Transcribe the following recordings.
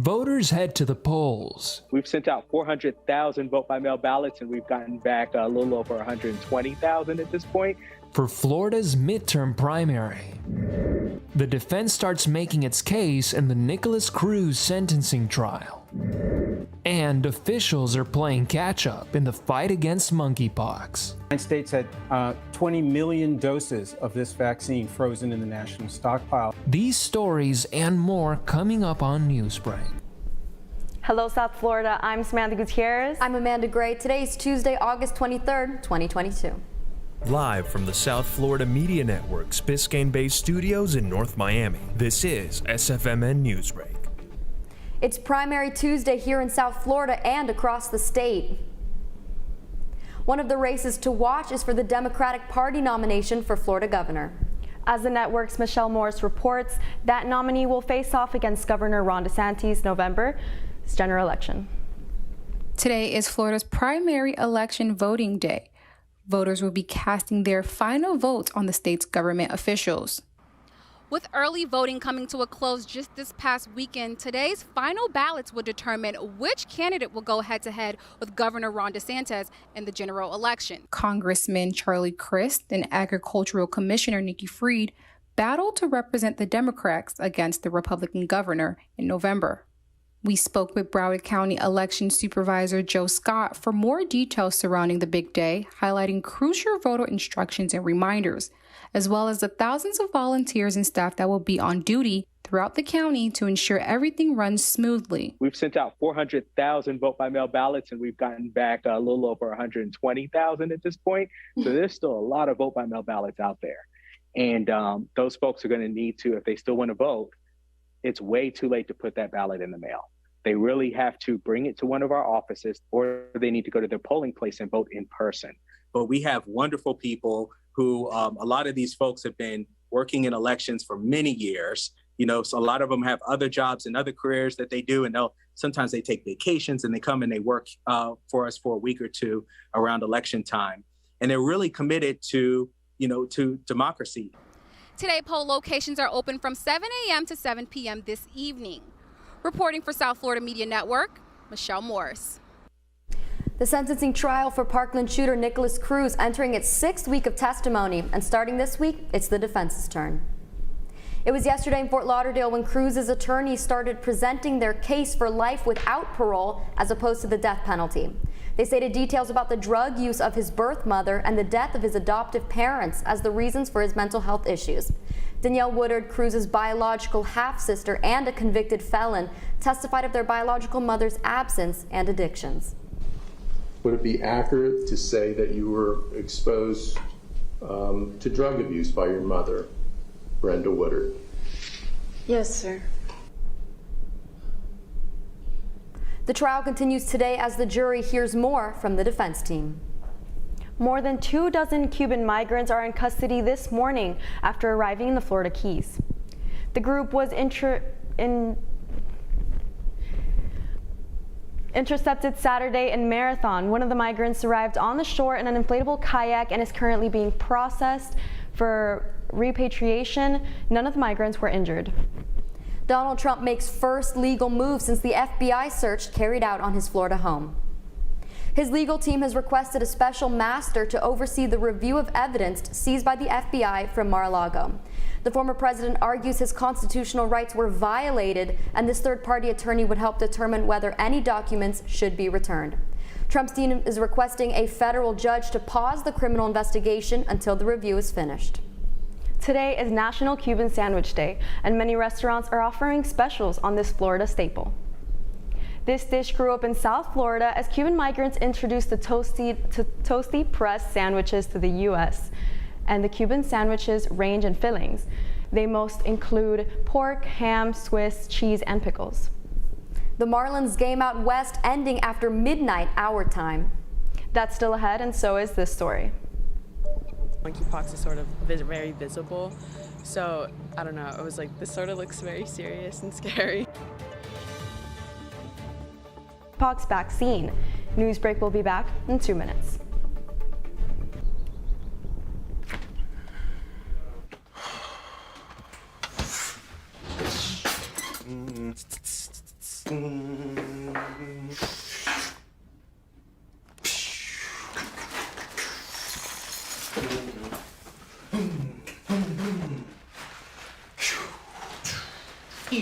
Voters head to the polls. We've sent out 400,000 vote-by-mail ballots, and we've gotten back a little over 120,000 at this point. For Florida's midterm primary. The defense starts making its case in the Nicholas Cruz sentencing trial. And officials are playing catch-up in the fight against monkeypox. The United States had 20 million doses of this vaccine frozen in the national stockpile. These stories and more coming up on Newsbreak. Hello, South Florida. I'm Samantha Gutierrez. I'm Amanda Gray. Today is Tuesday, August 23rd, 2022. Live from the South Florida Media Network's Biscayne-based studios in North Miami, this is SFMN Newsbreak. It's Primary Tuesday here in South Florida and across the state. One of the races to watch is for the Democratic Party nomination for Florida governor. As the network's Michelle Morris reports, that nominee will face off against Governor Ron DeSantis' November's general election. Today is Florida's primary election voting day. Voters will be casting their final votes on the state's government officials. With early voting coming to a close just this past weekend, today's final ballots will determine which candidate will go head-to-head with Governor Ron DeSantis in the general election. Congressman Charlie Crist and Agricultural Commissioner Nikki Fried battled to represent the Democrats against the Republican governor in November. We spoke with Broward County Election Supervisor Joe Scott for more details surrounding the big day, highlighting crucial voter instructions and reminders, as well as the thousands of volunteers and staff that will be on duty throughout the county to ensure everything runs smoothly. We've sent out 400,000 vote-by-mail ballots, and we've gotten back a little over 120,000 at this point. So there's still a lot of vote-by-mail ballots out there. And those folks are going to need to, if they still want to vote, it's way too late to put that ballot in the mail. They really have to bring it to one of our offices, or they need to go to their polling place and vote in person. But we have wonderful people who, a lot of these folks have been working in elections for many years. You know, so a lot of them have other jobs and other careers that they do, and sometimes they take vacations and they come and they work for us for a week or two around election time. And they're really committed to democracy. Today, poll locations are open from 7 a.m. to 7 p.m. this evening. Reporting for South Florida Media Network, Michelle Morris. The sentencing trial for Parkland shooter Nicholas Cruz entering its 6th week of testimony, and starting this week, it's the defense's turn. It was yesterday in Fort Lauderdale when Cruz's attorneys started presenting their case for life without parole as opposed to the death penalty. They stated details about the drug use of his birth mother and the death of his adoptive parents as the reasons for his mental health issues. Danielle Woodard, Cruz's biological half-sister and a convicted felon, testified of their biological mother's absence and addictions. Would it be accurate to say that you were exposed to drug abuse by your mother, Brenda Woodard? Yes, sir. The trial continues today as the jury hears more from the defense team. More than 24 Cuban migrants are in custody this morning after arriving in the Florida Keys. The group was intercepted Saturday in Marathon. One of the migrants arrived on the shore in an inflatable kayak and is currently being processed for repatriation. None of the migrants were injured. Donald Trump makes first legal move since the FBI search carried out on his Florida home. His legal team has requested a special master to oversee the review of evidence seized by the FBI from Mar-a-Lago. The former president argues his constitutional rights were violated, and this third-party attorney would help determine whether any documents should be returned. Trump's team is requesting a federal judge to pause the criminal investigation until the review is finished. Today is National Cuban Sandwich Day, and many restaurants are offering specials on this Florida staple. This dish grew up in South Florida as Cuban migrants introduced the toasty pressed sandwiches to the U.S. And the Cuban sandwiches range in fillings. They most include pork, ham, Swiss, cheese, and pickles. The Marlins game out west ending after midnight our time. That's still ahead, and so is this story. Monkeypox is sort of very visible, so I don't know, it was like, this sort of looks very serious and scary. Pox vaccine. Newsbreak will be back in 2 minutes. If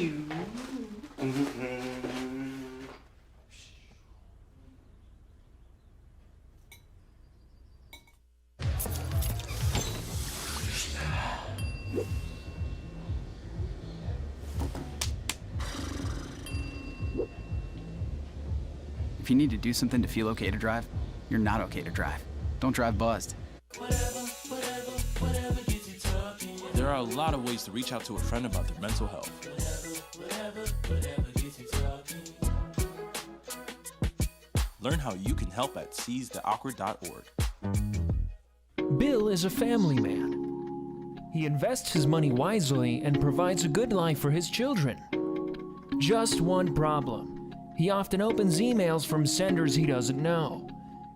you need to do something to feel okay to drive, you're not okay to drive. Don't drive buzzed. There are a lot of ways to reach out to a friend about their mental health. Learn how you can help at seizetheawkward.org. Bill is a family man. He invests his money wisely and provides a good life for his children. Just one problem. He often opens emails from senders he doesn't know,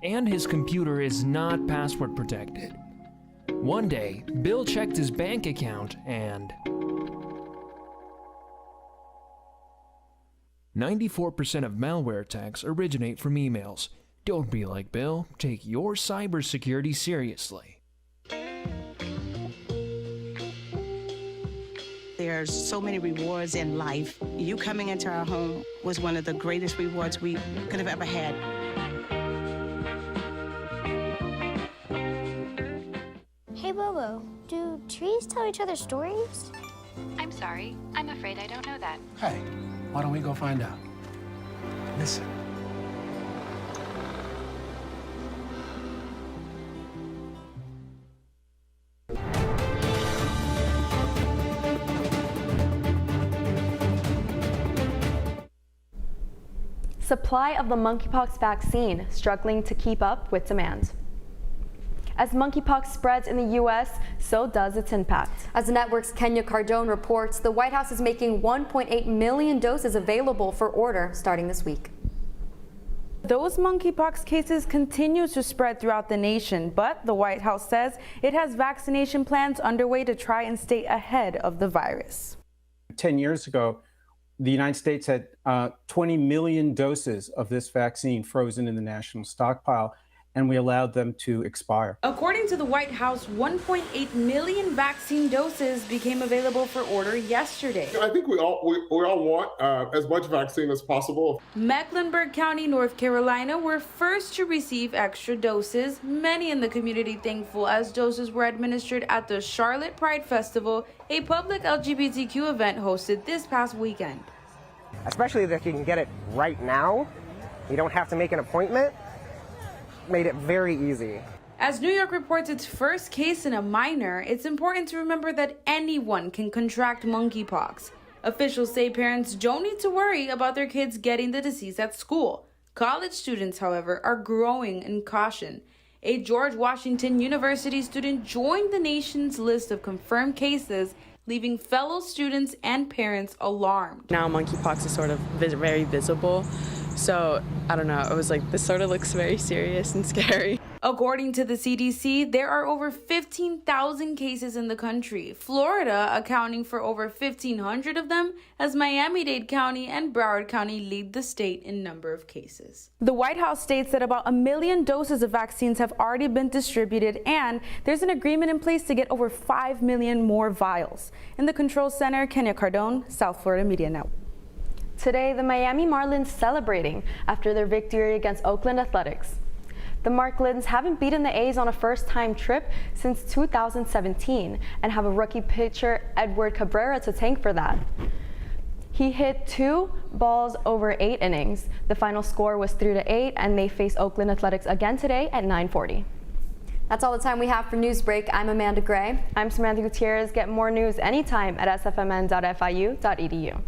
and his computer is not password protected. One day, Bill checked his bank account and 94% of malware attacks originate from emails. Don't be like Bill. Take your cybersecurity seriously. There's so many rewards in life. You coming into our home was one of the greatest rewards we could have ever had. Hey, Bobo, do trees tell each other stories? I'm sorry. I'm afraid I don't know that. Hey, why don't we go find out? Listen. Supply of the monkeypox vaccine struggling to keep up with demand. As monkeypox spreads in the U.S., so does its impact. As the network's Kenya Cardone reports, the White House is making 1.8 million doses available for order starting this week. Those monkeypox cases continue to spread throughout the nation, but the White House says it has vaccination plans underway to try and stay ahead of the virus. 10 years ago, the United States had 20 million doses of this vaccine frozen in the national stockpile, and we allowed them to expire. According to the White House, 1.8 million vaccine doses became available for order yesterday. I think we all want as much vaccine as possible. Mecklenburg County, North Carolina were first to receive extra doses, many in the community thankful as doses were administered at the Charlotte Pride Festival, a public LGBTQ event hosted this past weekend. Especially that you can get it right now, you don't have to make an appointment. Made it very easy. As New York reports its first case in a minor, it's important to remember that anyone can contract monkeypox. Officials say parents don't need to worry about their kids getting the disease at school. College students, however, are growing in caution. A George Washington University student joined the nation's list of confirmed cases, leaving fellow students and parents alarmed. Now monkeypox is sort of very visible. So, I don't know, it was like, this sort of looks very serious and scary. According to the CDC, there are over 15,000 cases in the country, Florida accounting for over 1,500 of them, as Miami-Dade County and Broward County lead the state in number of cases. The White House states that about 1 million doses of vaccines have already been distributed, and there's an agreement in place to get over 5 million more vials. In the Control Center, Kenya Cardone, South Florida Media Network. Today, the Miami Marlins celebrating after their victory against Oakland Athletics. The Marlins haven't beaten the A's on a first-time trip since 2017 and have a rookie pitcher, Edward Cabrera, to thank for that. He hit 2 balls over 8 innings. The final score was 3-8, and they face Oakland Athletics again today at 9:40. That's all the time we have for Newsbreak. I'm Amanda Gray. I'm Samantha Gutierrez. Get more news anytime at sfmn.fiu.edu.